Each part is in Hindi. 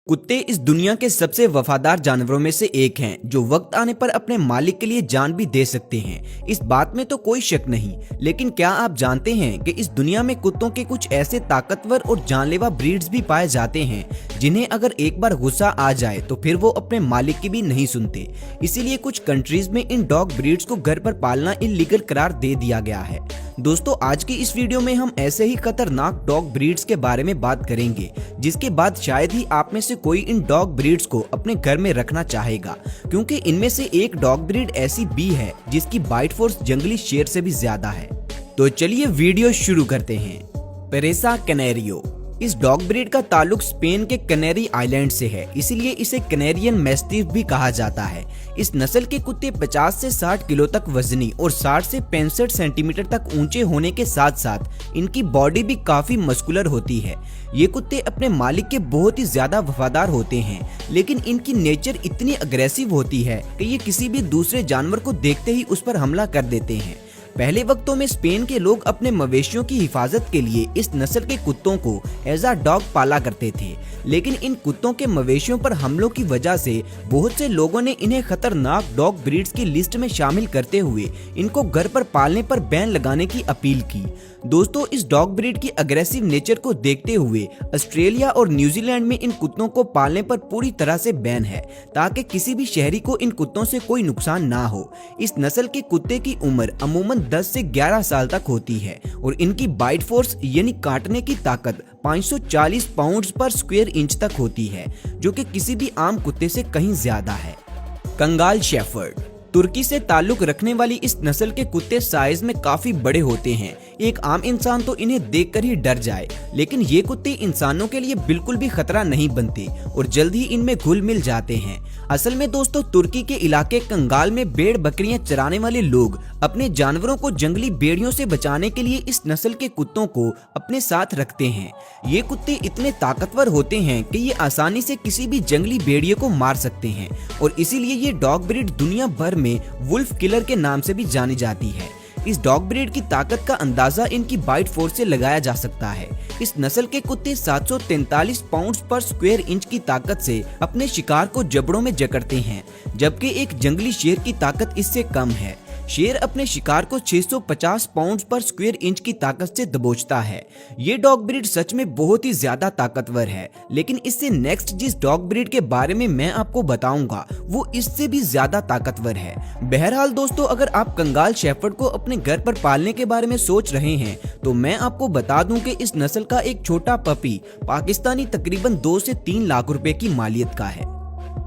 कुत्ते इस दुनिया के सबसे वफादार जानवरों में से एक हैं जो वक्त आने पर अपने मालिक के लिए जान भी दे सकते हैं। इस बात में तो कोई शक नहीं, लेकिन क्या आप जानते हैं कि इस दुनिया में कुत्तों के कुछ ऐसे ताकतवर और जानलेवा ब्रीड्स भी पाए जाते हैं जिन्हें अगर एक बार गुस्सा आ जाए तो फिर वो अपने मालिक की भी नहीं सुनते। इसीलिए कुछ कंट्रीज में इन डॉग ब्रीड्स को घर पर पालना इल्लीगल करार दे दिया गया है। दोस्तों, आज की इस वीडियो में हम ऐसे ही खतरनाक डॉग ब्रीड्स के बारे में बात करेंगे जिसके बाद शायद ही आप में से कोई इन डॉग ब्रीड्स को अपने घर में रखना चाहेगा, क्योंकि इनमें से एक डॉग ब्रीड ऐसी भी है जिसकी बाइट फोर्स जंगली शेर से भी ज्यादा है। तो चलिए वीडियो शुरू करते हैं। पेरेसा कैनेरियो। इस डॉग ब्रीड का ताल्लुक स्पेन के कैनेरी आइलैंड से है, इसीलिए इसे कैनेरियन मैस्टिफ भी कहा जाता है। इस नस्ल के कुत्ते 50 से 60 किलो तक वजनी और 60 से 65 सेंटीमीटर तक ऊंचे होने के साथ साथ इनकी बॉडी भी काफी मस्कुलर होती है। ये कुत्ते अपने मालिक के बहुत ही ज्यादा वफादार होते हैं, लेकिन इनकी नेचर इतनी अग्रेसिव होती है कि ये किसी भी दूसरे जानवर को देखते ही उस पर हमला कर देते हैं। पहले वक्तों में स्पेन के लोग अपने मवेशियों की हिफाजत के लिए इस नस्ल के कुत्तों को एज अ डॉग पाला करते थे, लेकिन इन कुत्तों के मवेशियों पर हमलों की वजह से बहुत से लोगों ने इन्हें खतरनाक डॉग ब्रीड्स की लिस्ट में शामिल करते हुए इनको घर पर पालने पर बैन लगाने की अपील की। दोस्तों, इस डॉग ब्रीड की अग्रेसिव नेचर को देखते हुए ऑस्ट्रेलिया और न्यूजीलैंड में इन कुत्तों को पालने पर पूरी तरह से बैन है, ताकि किसी भी शहरी को इन कुत्तों से कोई नुकसान ना हो। इस नस्ल के कुत्ते की उम्र अमूमन 10 से 11 साल तक होती है और इनकी बाइट फोर्स यानी काटने की ताकत 540 पाउंड पर स्क्वायर इंच तक होती है, जो कि किसी भी आम कुत्ते से कहीं ज्यादा है। कंगाल शेफर्ड। तुर्की से ताल्लुक रखने वाली इस नस्ल के कुत्ते साइज में काफी बड़े होते हैं। एक आम इंसान तो इन्हें देखकर ही डर जाए, लेकिन ये कुत्ते इंसानों के लिए बिल्कुल भी खतरा नहीं बनते और जल्द ही इनमें घुल मिल जाते हैं। असल में दोस्तों, तुर्की के इलाके कंगाल में भेड़ बकरियां चराने वाले लोग अपने जानवरों को जंगली भेड़ियों से बचाने के लिए इस नस्ल के कुत्तों को अपने साथ रखते हैं। ये कुत्ते इतने ताकतवर होते हैं कि ये आसानी से किसी भी जंगली भेड़िए को मार सकते हैं और इसीलिए ये डॉग ब्रीड दुनिया भर में वुल्फ किलर के नाम से भी जानी जाती है। इस डॉग ब्रीड की ताकत का अंदाजा इनकी बाइट फोर्स से लगाया जा सकता है। इस नस्ल के कुत्ते 743 पाउंड पर स्क्वायर इंच की ताकत से अपने शिकार को जबड़ों में जकड़ते हैं, जबकि एक जंगली शेर की ताकत इससे कम है। शेर अपने शिकार को 650 पाउंड पर स्क्वायर इंच की ताकत से दबोचता है। ये डॉग ब्रीड सच में बहुत ही ज्यादा ताकतवर है, लेकिन इससे नेक्स्ट जिस डॉग ब्रीड के बारे में मैं आपको बताऊंगा वो इससे भी ज्यादा ताकतवर है। बहरहाल दोस्तों, अगर आप कंगाल शेफर्ड को अपने घर पर पालने के बारे में सोच रहे हैं तो मैं आपको बता दूं कि इस नस्ल का एक छोटा पपी पाकिस्तानी तकरीबन 2 से 3 लाख रुपए की मालियत का है।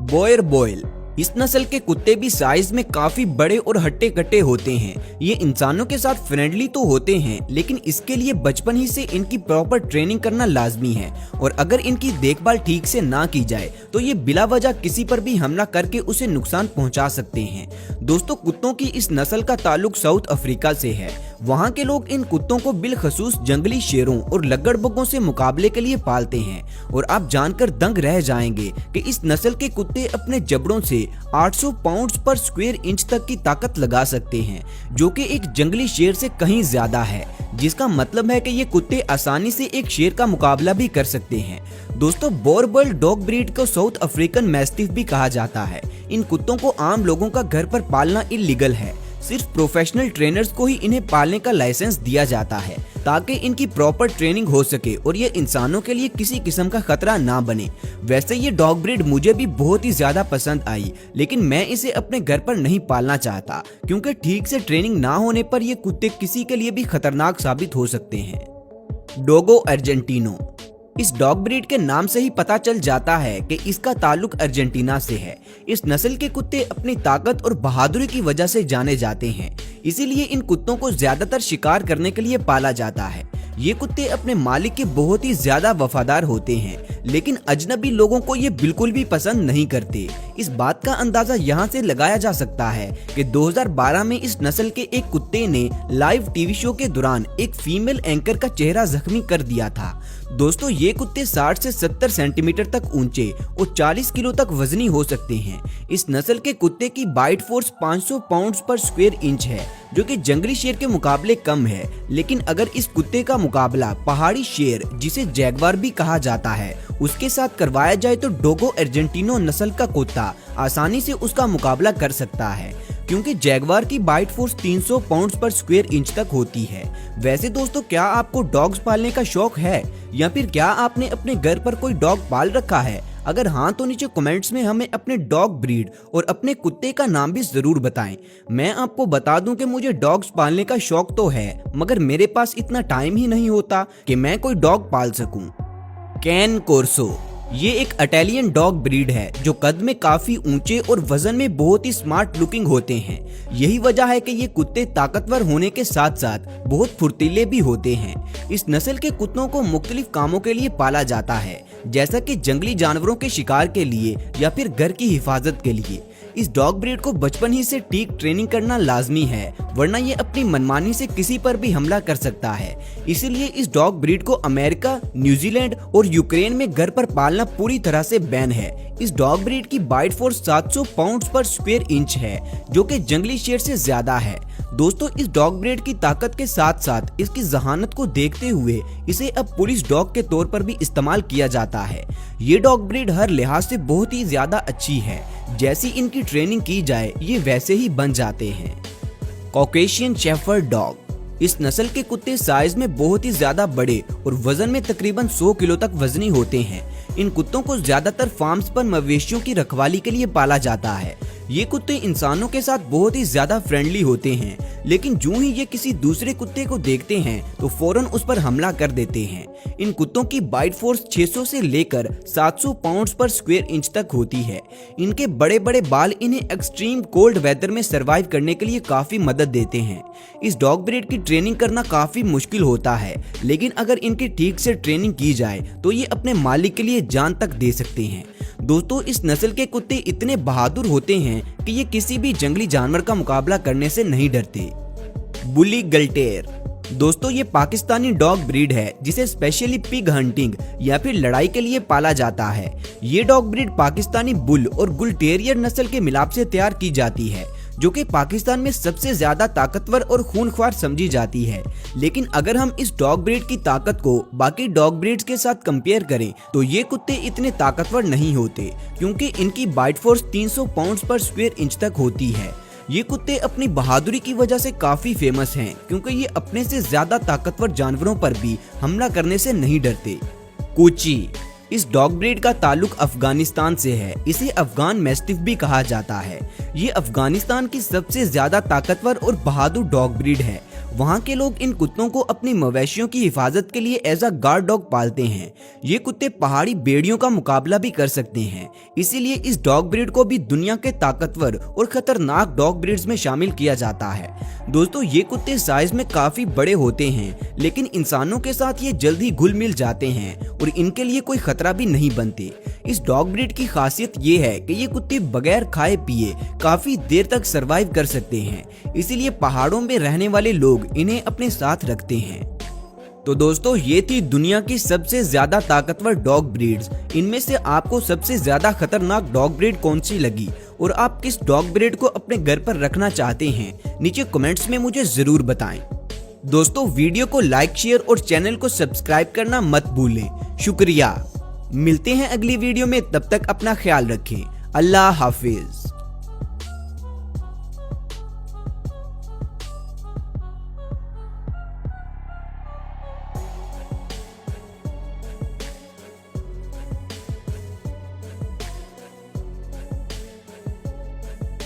Boerboel. इस नस्ल के कुत्ते भी साइज में काफी बड़े और हट्टे कट्टे होते हैं। ये इंसानों के साथ फ्रेंडली तो होते हैं, लेकिन इसके लिए बचपन ही से इनकी प्रॉपर ट्रेनिंग करना लाजमी है और अगर इनकी देखभाल ठीक से ना की जाए तो ये बिला वजह किसी पर भी हमला करके उसे नुकसान पहुंचा सकते हैं। दोस्तों, कुत्तों की इस नस्ल का ताल्लुक साउथ अफ्रीका से है। वहाँ के लोग इन कुत्तों को बिलखसूस जंगली शेरों और लग्गड़बग्गों से मुकाबले के लिए पालते हैं और आप जानकर दंग रह जाएंगे कि इस नस्ल के कुत्ते अपने जबड़ों से 800 पाउंड पर स्क्वायर इंच तक की ताकत लगा सकते हैं, जो कि एक जंगली शेर से कहीं ज्यादा है, जिसका मतलब है कि ये कुत्ते आसानी से एक शेर का मुकाबला भी कर सकते हैं। दोस्तों, बोरबल डॉग ब्रीड को साउथ अफ्रीकन मैस्टिफ भी कहा जाता है। इन कुत्तों को आम लोगों का घर पर पालना इल्लीगल है। सिर्फ प्रोफेशनल ट्रेनर्स को ही इन्हें पालने का लाइसेंस दिया जाता है ताकि इनकी प्रॉपर ट्रेनिंग हो सके और ये इंसानों के लिए किसी किस्म का खतरा ना बने। वैसे ये डॉग ब्रीड मुझे भी बहुत ही ज्यादा पसंद आई, लेकिन मैं इसे अपने घर पर नहीं पालना चाहता, क्योंकि ठीक से ट्रेनिंग ना होने पर ये कुत्ते किसी के लिए भी खतरनाक साबित हो सकते हैं। डोगो अर्जेंटिनो। इस डॉग ब्रीड के नाम से ही पता चल जाता है कि इसका ताल्लुक अर्जेंटीना से है। इस नस्ल के कुत्ते अपनी ताकत और बहादुरी की वजह से जाने जाते हैं, इसीलिए इन कुत्तों को ज्यादातर शिकार करने के लिए पाला जाता है। ये कुत्ते अपने मालिक के बहुत ही ज्यादा वफादार होते हैं, लेकिन अजनबी लोगों को ये बिल्कुल भी पसंद नहीं करते। इस बात का अंदाजा यहाँ से लगाया जा सकता है कि 2012 में इस नस्ल के एक कुत्ते ने लाइव टीवी शो के दौरान एक फीमेल एंकर का चेहरा जख्मी कर दिया था। दोस्तों ये कुत्ते 60 से 70 सेंटीमीटर तक ऊंचे और 40 किलो तक वजनी हो सकते हैं। इस नस्ल के कुत्ते की bite force 500 pounds per square inch है, जो कि जंगली शेर के मुकाबले कम है। लेकिन अगर इस कुत्ते का मुकाबला पहाड़ी शेर, जिसे जैगवार भी कहा जाता है, उसके साथ करवाया जाए तो डोगो अर्जेंटिनो नस्ल का कुत्ता आसानी से उसका मुकाबला कर सकता है, क्योंकि जैगवार की bite force 300 pounds per square inch तक होती है। वैसे दोस्तों, क्या आपको डॉग्स पालने का शौक है या फिर क्या आपने अपने घर पर कोई डॉग पाल रखा है? अगर हाँ तो नीचे कमेंट्स में हमें अपने डॉग ब्रीड और अपने कुत्ते का नाम भी जरूर बताएं। मैं आपको बता दूं कि मुझे डॉग्स पालने का शौक तो है, मगर मेरे पास इतना टाइम ही नहीं होता कि मैं कोई डॉग पाल सकूं। कैन कोर्सो ये एक इटालियन डॉग ब्रीड है जो कद में काफी ऊंचे और वजन में बहुत ही स्मार्ट लुकिंग होते हैं। यही वजह है कि ये कुत्ते ताकतवर होने के साथ साथ बहुत फुर्तीले भी होते हैं। इस नस्ल के कुत्तों को मुख्तलिफ कामों के लिए पाला जाता है, जैसा कि जंगली जानवरों के शिकार के लिए या फिर घर की हिफाजत के लिए। इस डॉग ब्रीड को बचपन ही से ठीक ट्रेनिंग करना लाजमी है, वरना ये अपनी मनमानी से किसी पर भी हमला कर सकता है। इसीलिए इस डॉग ब्रीड को अमेरिका, न्यूजीलैंड और यूक्रेन में घर पर पालना पूरी तरह से बैन है। इस डॉग ब्रीड की bite force 700 pounds per square inch है, जो कि जंगली शेर से ज्यादा है। दोस्तों, इस डॉग ब्रीड की ताकत के साथ साथ इसकी जहानत को देखते हुए इसे अब पुलिस डॉग के तौर पर भी इस्तेमाल किया जाता है। ये डॉग ब्रीड हर लिहाज से बहुत ही ज्यादा अच्छी है। जैसी इनकी ट्रेनिंग की जाए ये वैसे ही बन जाते हैं। कॉकेशियन शेफर्ड डॉग इस नस्ल के कुत्ते साइज में बहुत ही ज्यादा बड़े और वजन में तकरीबन 100 किलो तक वजनी होते हैं। इन कुत्तों को ज्यादातर फार्म्स पर मवेशियों की रखवाली के लिए पाला जाता है। ये कुत्ते इंसानों के साथ बहुत ही ज्यादा फ्रेंडली होते हैं, लेकिन जो ही ये किसी दूसरे कुत्ते को देखते हैं तो फौरन उस पर हमला कर देते हैं। इन कुत्तों की बाइट फोर्स 600 से लेकर 700 पाउंड्स पर स्क्वायर इंच तक होती है। इनके बड़े बड़े बाल इन्हें एक्सट्रीम कोल्ड वेदर में सरवाइव करने के लिए काफी मदद देते हैं। इस डॉग ब्रीड की ट्रेनिंग करना काफी मुश्किल होता है, लेकिन अगर इनकी ठीक से ट्रेनिंग की जाए तो ये अपने मालिक के लिए जान तक दे सकते हैं। दोस्तों, इस नस्ल के कुत्ते इतने बहादुर होते हैं कि ये किसी भी जंगली जानवर का मुकाबला करने से नहीं डरते। बुली गल्टेर दोस्तों, ये पाकिस्तानी डॉग ब्रीड है जिसे स्पेशली पिग हंटिंग या फिर लड़ाई के लिए पाला जाता है। ये डॉग ब्रीड पाकिस्तानी बुल और गुल टेरियर नस्ल के मिलाप से तैयार की जाती है, जो कि पाकिस्तान में सबसे ज्यादा ताकतवर और खूनख्वार समझी जाती है। लेकिन अगर हम इस डॉग ब्रीड की ताकत को बाकी डॉग ब्रीड्स के साथ कंपेयर करें तो ये कुत्ते इतने ताकतवर नहीं होते, क्योंकि इनकी bite force 300 pounds per square inch तक होती है। ये कुत्ते अपनी बहादुरी की वजह से काफी फेमस हैं, क्योंकि ये अपने से ज्यादा ताकतवर जानवरों पर भी हमला करने से नहीं डरते। कोची इस डॉग ब्रीड का ताल्लुक अफगानिस्तान से है। इसे अफगान मैस्टिफ भी कहा जाता है। ये अफगानिस्तान की सबसे ज्यादा ताकतवर और बहादुर डॉग ब्रीड है। वहाँ के लोग इन कुत्तों को अपनी मवेशियों की हिफाजत के लिए एज अ गार्ड डॉग पालते हैं। ये कुत्ते पहाड़ी भेड़ियों का मुकाबला भी कर सकते हैं, इसीलिए इस डॉग ब्रीड को भी दुनिया के ताकतवर और खतरनाक डॉग ब्रीड्स में शामिल किया जाता है। दोस्तों, ये कुत्ते साइज में काफी बड़े होते हैं, लेकिन इंसानों के साथ ये जल्दी घुल मिल जाते हैं और इनके लिए कोई खतरा भी नहीं बनते। इस डॉग ब्रीड की खासियत ये है कि ये कुत्ते बगैर खाए पिए काफी देर तक सरवाइव कर सकते हैं, इसीलिए पहाड़ों में रहने वाले लोग इन्हें अपने साथ रखते हैं। तो दोस्तों, ये थी दुनिया की सबसे ज्यादा ताकतवर डॉग ब्रीड्स। इनमें से आपको सबसे ज्यादा खतरनाक डॉग ब्रीड कौन सी लगी और आप किस डॉग ब्रीड को अपने घर पर रखना चाहते हैं, नीचे कमेंट्स में मुझे जरूर बताएं। दोस्तों, वीडियो को लाइक, शेयर और चैनल को सब्सक्राइब करना मत भूलें। शुक्रिया। मिलते हैं अगली वीडियो में, तब तक अपना ख्याल रखें। अल्लाह हाफिज।